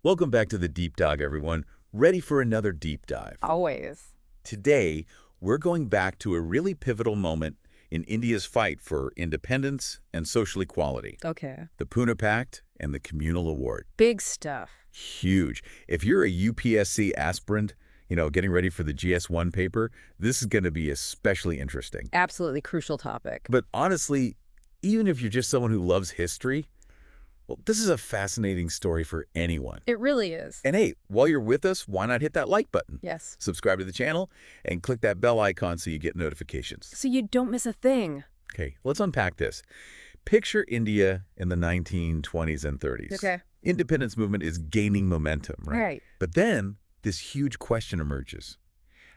Welcome back to the Deep Dive, everyone. Ready for another deep dive. Always. Today, we're going back to a really pivotal moment in India's fight for independence and social equality. Okay. The Poona Pact and the Communal Award. Big stuff. Huge. If you're a UPSC aspirant, getting ready for the GS1 paper, this is going to be especially interesting. Absolutely crucial topic. But honestly, even if you're just someone who loves history, well, this is a fascinating story for anyone. It really is. And hey, while you're with us, why not hit that like button? Yes. Subscribe to the channel and click that bell icon so you get notifications. So you don't miss a thing. Okay, let's unpack this. Picture India in the 1920s and 30s. Okay. Independence movement is gaining momentum, right? Right. But then this huge question emerges.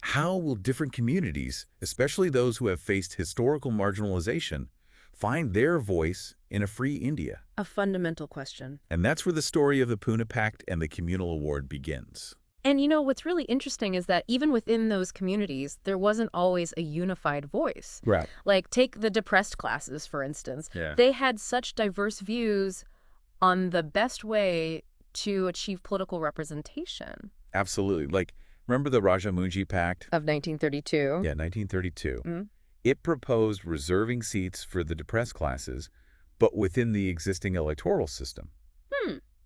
How will different communities, especially those who have faced historical marginalization, find their voice in a free India? A fundamental question. And that's where the story of the Poona Pact and the Communal Award begins. And what's really interesting is that even within those communities, there wasn't always a unified voice. Right. Like, take the depressed classes, for instance. Yeah. They had such diverse views on the best way to achieve political representation. Absolutely. Like, remember the Rajamunji Pact? Of 1932. Yeah, 1932. Mm. It proposed reserving seats for the depressed classes, but within the existing electoral system.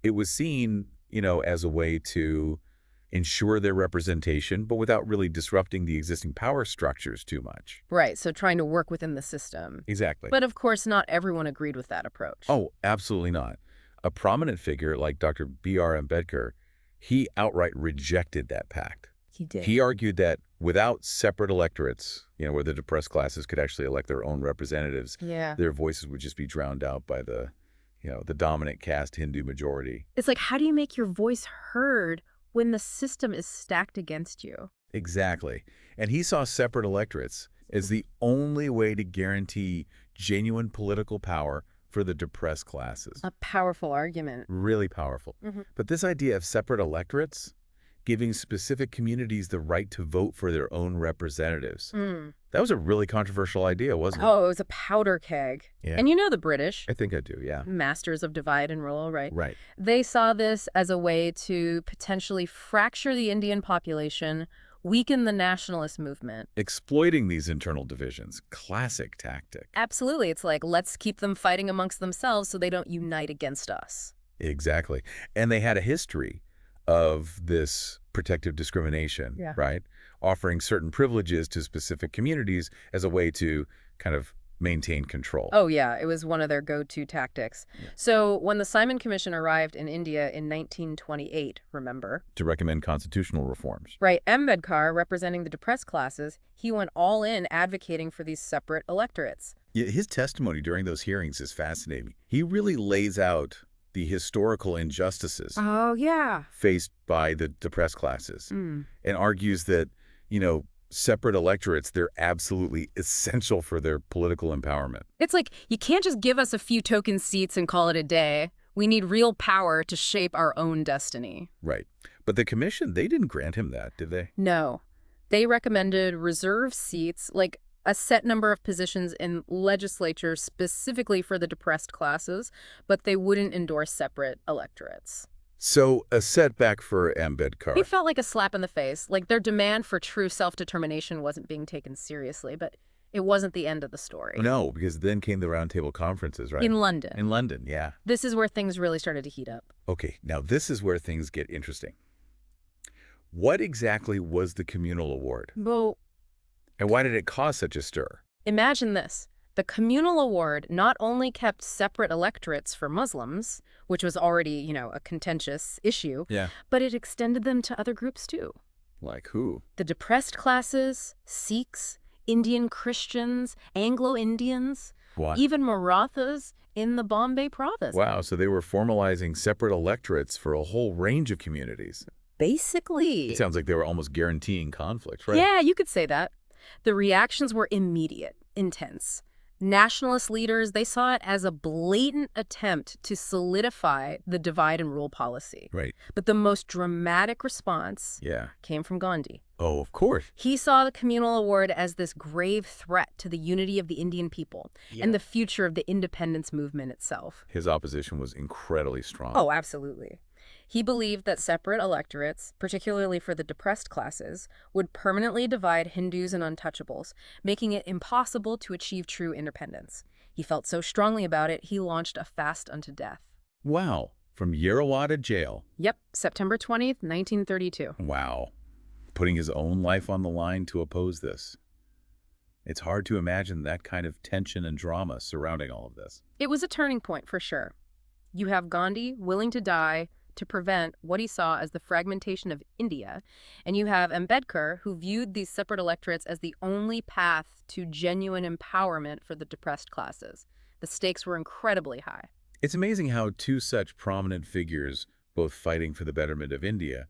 It was seen, as a way to ensure their representation, but without really disrupting the existing power structures too much. Right, so trying to work within the system. Exactly. But of course, not everyone agreed with that approach. Oh, absolutely not. A prominent figure like Dr. B.R. Ambedkar, he outright rejected that pact. He did. He argued that without separate electorates, where the depressed classes could actually elect their own representatives, Yeah. their voices would just be drowned out by the dominant caste Hindu majority. It's like, how do you make your voice heard when the system is stacked against you? Exactly. And he saw separate electorates as the only way to guarantee genuine political power for the depressed classes. A powerful argument. Really powerful. But this idea of separate electorates, giving specific communities the right to vote for their own representatives, that was a really controversial idea, wasn't it? Oh, it was a powder keg. Yeah. And the British, I think I do, yeah. masters of divide and rule, right? Right. They saw this as a way to potentially fracture the Indian population, weaken the nationalist movement. Exploiting these internal divisions, classic tactic. Absolutely. It's like, let's keep them fighting amongst themselves so they don't unite against us. Exactly. And they had a history of this protective discrimination, Yeah. right? Offering certain privileges to specific communities as a way to kind of maintain control. Oh, yeah. It was one of their go-to tactics. Yeah. So when the Simon Commission arrived in India in 1928, remember? To recommend constitutional reforms. Right. Ambedkar, representing the depressed classes, he went all in advocating for these separate electorates. Yeah, his testimony during those hearings is fascinating. He really lays out the historical injustices Oh, yeah. faced by the depressed classes and argues that, separate electorates, they're absolutely essential for their political empowerment. It's like, you can't just give us a few token seats and call it a day. We need real power to shape our own destiny. Right. But the commission, they didn't grant him that, did they? No. They recommended reserve seats, like a set number of positions in legislature specifically for the depressed classes, but they wouldn't endorse separate electorates. So a setback for Ambedkar. It felt like a slap in the face, like their demand for true self-determination wasn't being taken seriously, but it wasn't the end of the story. No, because then came the roundtable conferences, right? In London. In London, yeah. This is where things really started to heat up. Okay, now this is where things get interesting. What exactly was the Communal Award? Well, And why did it cause such a stir? imagine this. The Communal Award not only kept separate electorates for Muslims, which was already, a contentious issue, Yeah. but it extended them to other groups too. Like who? The depressed classes, Sikhs, Indian Christians, Anglo-Indians, What? even Marathas in the Bombay province. Wow, so they were formalizing separate electorates for a whole range of communities. Basically. It sounds like they were almost guaranteeing conflict, right? Yeah, you could say that. The reactions were immediate, intense. Nationalist leaders, they saw it as a blatant attempt to solidify the divide and rule policy. Right. But the most dramatic response Yeah. came from Gandhi. Oh, of course. He saw the Communal Award as this grave threat to the unity of the Indian people and the future of the independence movement itself. His opposition was incredibly strong. Oh, absolutely. He believed that separate electorates, particularly for the depressed classes, would permanently divide Hindus and untouchables, making it impossible to achieve true independence. He felt so strongly about it, he launched a fast unto death. Wow. From Yerawada jail. Yep, September 20th, 1932. Wow. Putting his own life on the line to oppose this. It's hard to imagine that kind of tension and drama surrounding all of this. It was a turning point for sure. You have Gandhi willing to die to prevent what he saw as the fragmentation of India, and you have Ambedkar who viewed these separate electorates as the only path to genuine empowerment for the depressed classes. The stakes were incredibly high. It's amazing how two such prominent figures, both fighting for the betterment of India,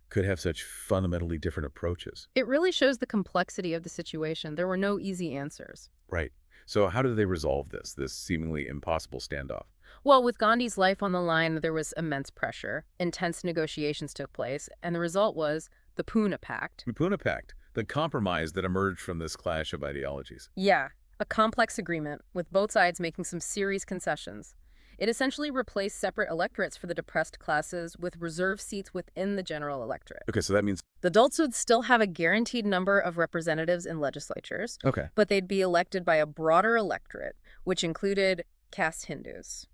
could have such fundamentally different approaches. It really shows the complexity of the situation. There were no easy answers. Right. So how did they resolve this seemingly impossible standoff? Well, with Gandhi's life on the line, there was immense pressure. Intense negotiations took place, and the result was the Poona Pact. The Poona Pact, the compromise that emerged from this clash of ideologies. Yeah, a complex agreement, with both sides making some serious concessions. It essentially replaced separate electorates for the depressed classes with reserved seats within the general electorate. Okay, so that means... The Dalits would still have a guaranteed number of representatives in legislatures, Okay. but they'd be elected by a broader electorate, which included caste Hindus.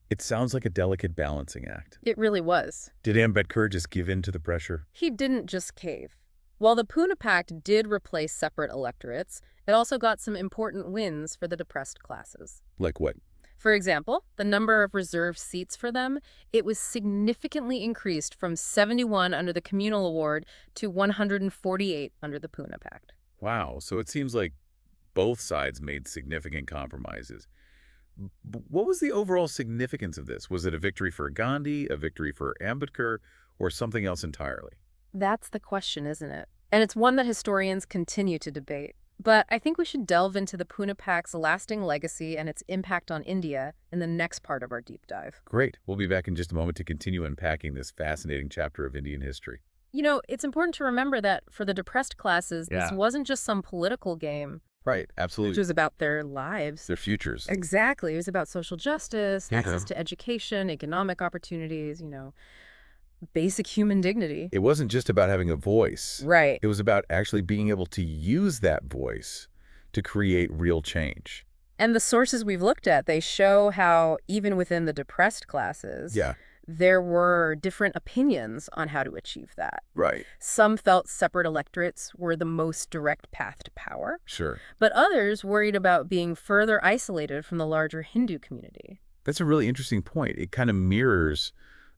It sounds like a delicate balancing act. It really was. Did Ambedkar just give in to the pressure? He didn't just cave. While the Poona Pact did replace separate electorates, it also got some important wins for the depressed classes. Like what? For example, the number of reserved seats for them, it was significantly increased from 71 under the Communal Award to 148 under the Poona Pact. Wow, so it seems like both sides made significant compromises. What was the overall significance of this? Was it a victory for Gandhi, a victory for Ambedkar, or something else entirely? That's the question, isn't it? And it's one that historians continue to debate. But I think we should delve into the Poona Pact's lasting legacy and its impact on India in the next part of our deep dive. Great. We'll be back in just a moment to continue unpacking this fascinating chapter of Indian history. You know, it's important to remember that for the depressed classes, this wasn't just some political game. Right, absolutely. It was about their lives. Their futures. Exactly. It was about social justice, access to education, economic opportunities, basic human dignity. It wasn't just about having a voice. Right. It was about actually being able to use that voice to create real change. And the sources we've looked at, they show how even within the depressed classes, there were different opinions on how to achieve that. Right. Some felt separate electorates were the most direct path to power. Sure. But others worried about being further isolated from the larger Hindu community. That's a really interesting point. It kind of mirrors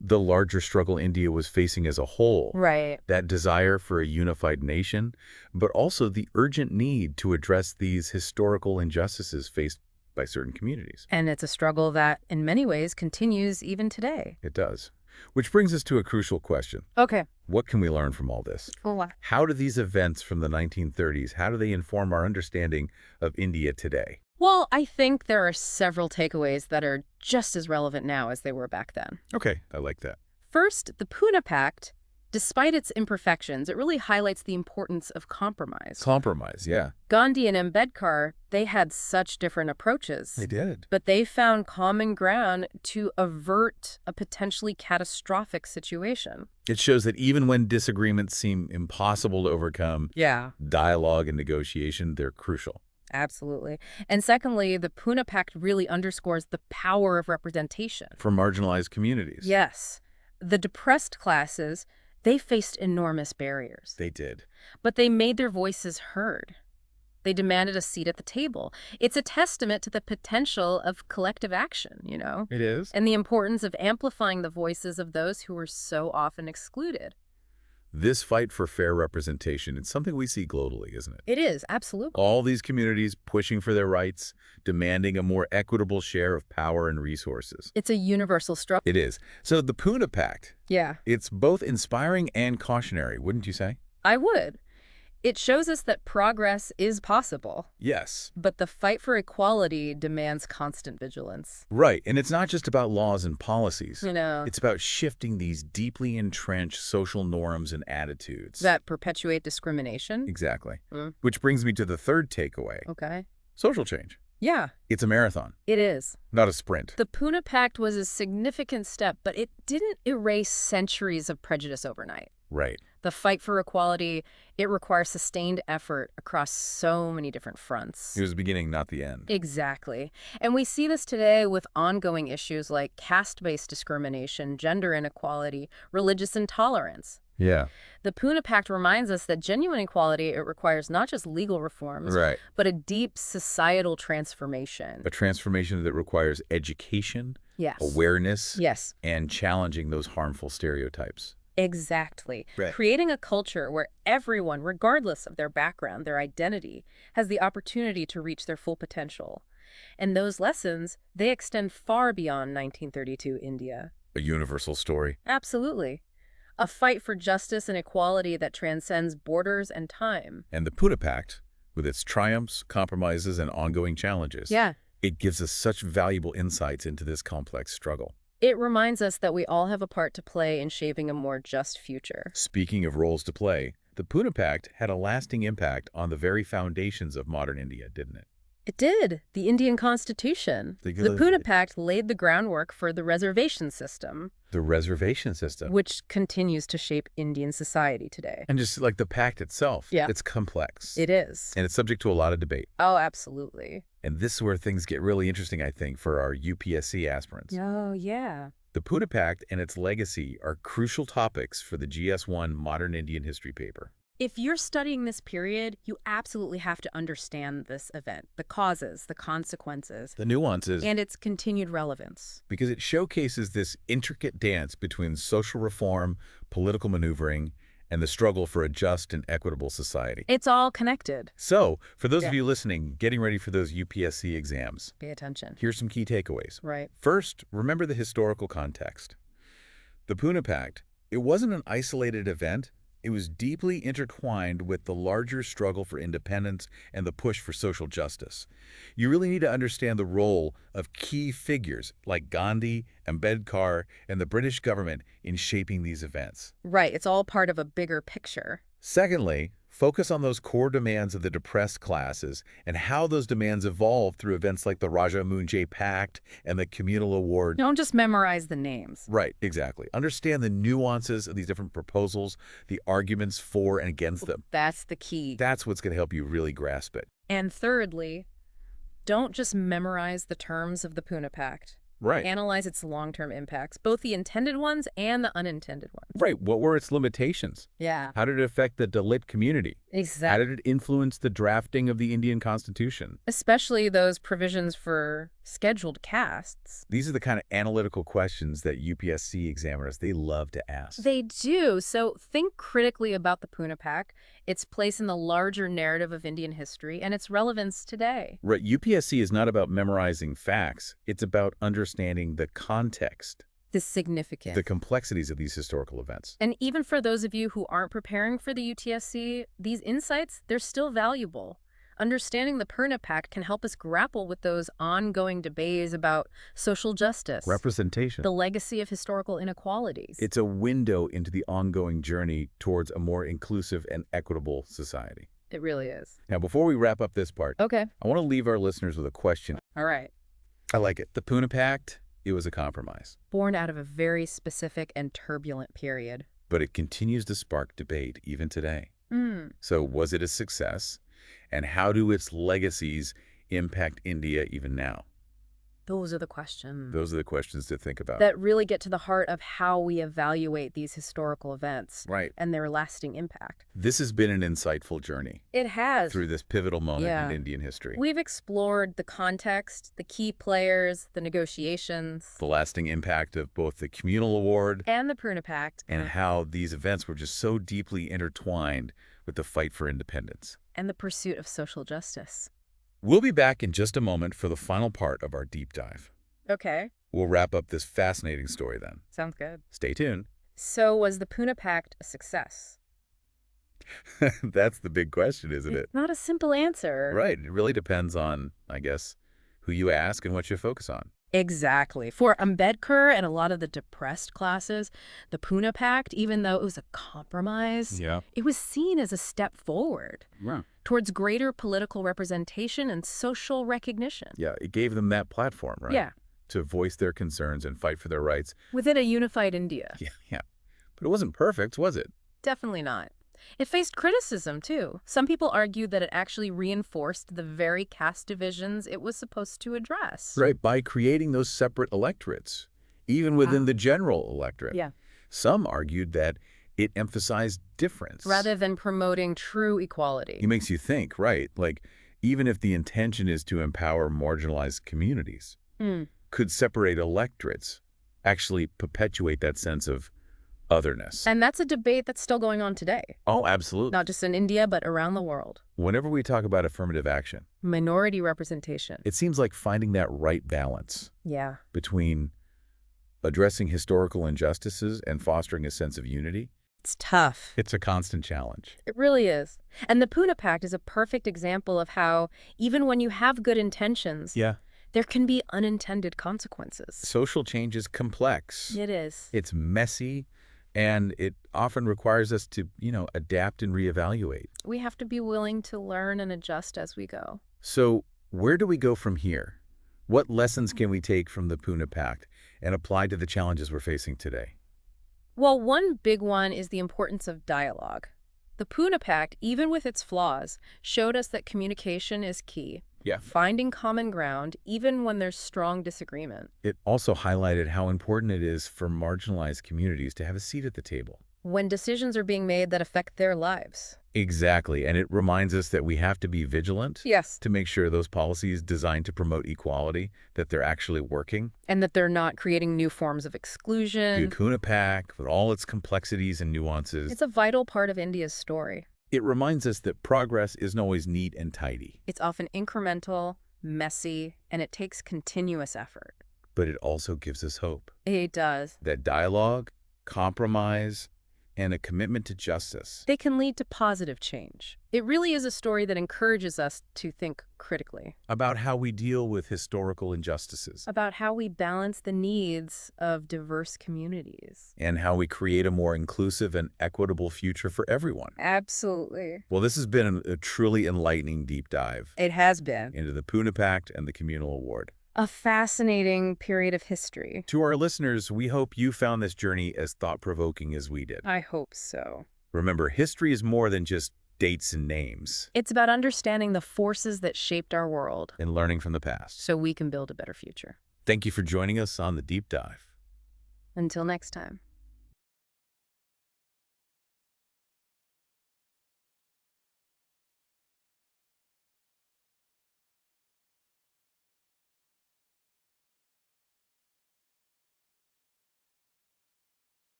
the larger struggle India was facing as a whole. Right. That desire for a unified nation, but also the urgent need to address these historical injustices faced by certain communities. And it's a struggle that, in many ways, continues even today. It does. Which brings us to a crucial question. Okay. What can we learn from all this? Well, How do these events from the 1930s, how do they inform our understanding of India today? Well, I think there are several takeaways that are just as relevant now as they were back then. Okay, I like that. First, the Poona Pact, despite its imperfections, it really highlights the importance of compromise. Compromise, yeah. Gandhi and Ambedkar, they had such different approaches. They did. But they found common ground to avert a potentially catastrophic situation. It shows that even when disagreements seem impossible to overcome, dialogue and negotiation, they're crucial. Absolutely. And secondly, the Poona Pact really underscores the power of representation. For marginalized communities. Yes. The depressed classes, they faced enormous barriers. They did. But they made their voices heard. They demanded a seat at the table. It's a testament to the potential of collective action, It is. and the importance of amplifying the voices of those who were so often excluded. This fight for fair representation, it's something we see globally, isn't it? It is, absolutely. All these communities pushing for their rights, demanding a more equitable share of power and resources. It's a universal struggle. It is. So the Poona Pact, Yeah, it's both inspiring and cautionary, wouldn't you say? I would. It shows us that progress is possible, Yes. but the fight for equality demands constant vigilance. Right. And it's not just about laws and policies. It's It's about shifting these deeply entrenched social norms and attitudes. that perpetuate discrimination. Exactly. Mm. Which brings me to the third takeaway. Okay. Social change. Yeah, It's a marathon, it is. not a sprint. The Poona Pact was a significant step, but it didn't erase centuries of prejudice overnight. Right. The fight for equality, it requires sustained effort across so many different fronts. It was the beginning, not the end. Exactly. And we see this today with ongoing issues like caste-based discrimination, gender inequality, religious intolerance. Yeah. The Poona Pact reminds us that genuine equality, it requires not just legal reforms, Right. but a deep societal transformation. A transformation that requires education, Yes. awareness, Yes. and challenging those harmful stereotypes. Exactly. Right. Creating a culture where everyone, regardless of their background, their identity, has the opportunity to reach their full potential. And those lessons, they extend far beyond 1932 India. A universal story. Absolutely. A fight for justice and equality that transcends borders and time. And the Poona Pact, with its triumphs, compromises, and ongoing challenges, it gives us such valuable insights into this complex struggle. It reminds us that we all have a part to play in shaping a more just future. Speaking of roles to play, the Poona Pact had a lasting impact on the very foundations of modern India, didn't it? It did. The Indian Constitution. The Poona Pact laid the groundwork for the reservation system. The reservation system. Which continues to shape Indian society today. And just like the pact itself, it's complex. It is. And it's subject to a lot of debate. Oh, absolutely. And this is where things get really interesting, I think, for our UPSC aspirants. Oh, yeah. The Poona Pact and its legacy are crucial topics for the GS1 Modern Indian History paper. If you're studying this period, you absolutely have to understand this event, the causes, the consequences, the nuances, and its continued relevance. Because it showcases this intricate dance between social reform, political maneuvering, and the struggle for a just and equitable society. It's all connected. So, for those of you listening, getting ready for those UPSC exams, pay attention. Here's some key takeaways. Right. First, remember the historical context. The Poona Pact, it wasn't an isolated event. It was deeply intertwined with the larger struggle for independence and the push for social justice. You really need to understand the role of key figures like Gandhi, Ambedkar, and the British government in shaping these events. Right. It's all part of a bigger picture. Secondly, focus on those core demands of the depressed classes and how those demands evolved through events like the Rajamunjay Pact and the Communal Award. Don't just memorize the names. Right, exactly. Understand the nuances of these different proposals, the arguments for and against them. That's the key. That's what's going to help you really grasp it. And thirdly, don't just memorize the terms of the Poona Pact. Right. Analyze its long-term impacts, both the intended ones and the unintended ones. Right. What were its limitations? Yeah. How did it affect the Dalit community? Exactly. How did it influence the drafting of the Indian Constitution? Especially those provisions for scheduled castes. These are the kind of analytical questions that UPSC examiners, they love to ask. They do. So think critically about the Poona Pact, its place in the larger narrative of Indian history, and its relevance today. Right. UPSC is not about memorizing facts. It's about understanding the context. The significance. The complexities of these historical events. And even for those of you who aren't preparing for the UTSC, these insights, they're still valuable. Understanding the Poona Pact can help us grapple with those ongoing debates about social justice, representation, the legacy of historical inequalities. It's a window into the ongoing journey towards a more inclusive and equitable society. It really is. Now, before we wrap up this part, I want to leave our listeners with a question. All right. I like it. The Poona Pact, it was a compromise. Born out of a very specific and turbulent period. But it continues to spark debate even today. So was it a success? And how do its legacies impact India even now? Those are the questions. Those are the questions to think about. That really get to the heart of how we evaluate these historical events. Right. And their lasting impact. This has been an insightful journey. It has. Through this pivotal moment in Indian history. We've explored the context, the key players, the negotiations. The lasting impact of both the Communal Award and the Poona Pact. And how these events were just so deeply intertwined with the fight for independence. And the pursuit of social justice. We'll be back in just a moment for the final part of our deep dive. Okay. We'll wrap up this fascinating story then. Sounds good. Stay tuned. So was the Poona Pact a success? That's the big question, isn't it? It's not a simple answer. Right. It really depends on, I guess, who you ask and what you focus on. Exactly. For Ambedkar and a lot of the depressed classes, the Poona Pact, even though it was a compromise, Yeah. it was seen as a step forward Right. towards greater political representation and social recognition. Yeah, it gave them that platform, right? Yeah, To voice their concerns and fight for their rights. within a unified India. Yeah. But it wasn't perfect, was it? Definitely not. It faced criticism, too. Some people argued that it actually reinforced the very caste divisions it was supposed to address. Right, by creating those separate electorates, even within the general electorate. Yeah. Some argued that it emphasized difference. Rather than promoting true equality. It makes you think, right? Like, even if the intention is to empower marginalized communities, could separate electorates actually perpetuate that sense of otherness? And that's a debate that's still going on today. Oh, absolutely. Not just in India, but around the world. Whenever we talk about affirmative action, Minority representation. it seems like finding that right balance Yeah. between addressing historical injustices and fostering a sense of unity. It's tough. It's a constant challenge. It really is. And the Poona Pact is a perfect example of how, even when you have good intentions, Yeah. there can be unintended consequences. Social change is complex. It is. It's messy, and it often requires us to, adapt and reevaluate. We have to be willing to learn and adjust as we go. So where do we go from here? What lessons can we take from the Poona Pact and apply to the challenges we're facing today? Well, one big one is the importance of dialogue. The Poona Pact, even with its flaws, showed us that communication is key. Yeah. Finding common ground, even when there's strong disagreement. It also highlighted how important it is for marginalized communities to have a seat at the table. When decisions are being made that affect their lives. Exactly, and it reminds us that we have to be vigilant Yes. to make sure those policies designed to promote equality, that they're actually working. And that they're not creating new forms of exclusion. The Poona Pact, with all its complexities and nuances, It's a vital part of India's story. it reminds us that progress isn't always neat and tidy. It's often incremental, messy, and it takes continuous effort. But it also gives us hope. It does. That dialogue, compromise, and a commitment to justice. They can lead to positive change. It really is a story that encourages us to think critically. About how we deal with historical injustices. About how we balance the needs of diverse communities. And how we create a more inclusive and equitable future for everyone. Absolutely. Well, this has been a truly enlightening deep dive It has been. into the Poona Pact and the Communal Award. A fascinating period of history. To our listeners, we hope you found this journey as thought-provoking as we did. I hope so. Remember, history is more than just dates and names. It's about understanding the forces that shaped our world And learning from the past. so we can build a better future. Thank you for joining us on the Deep Dive. Until next time.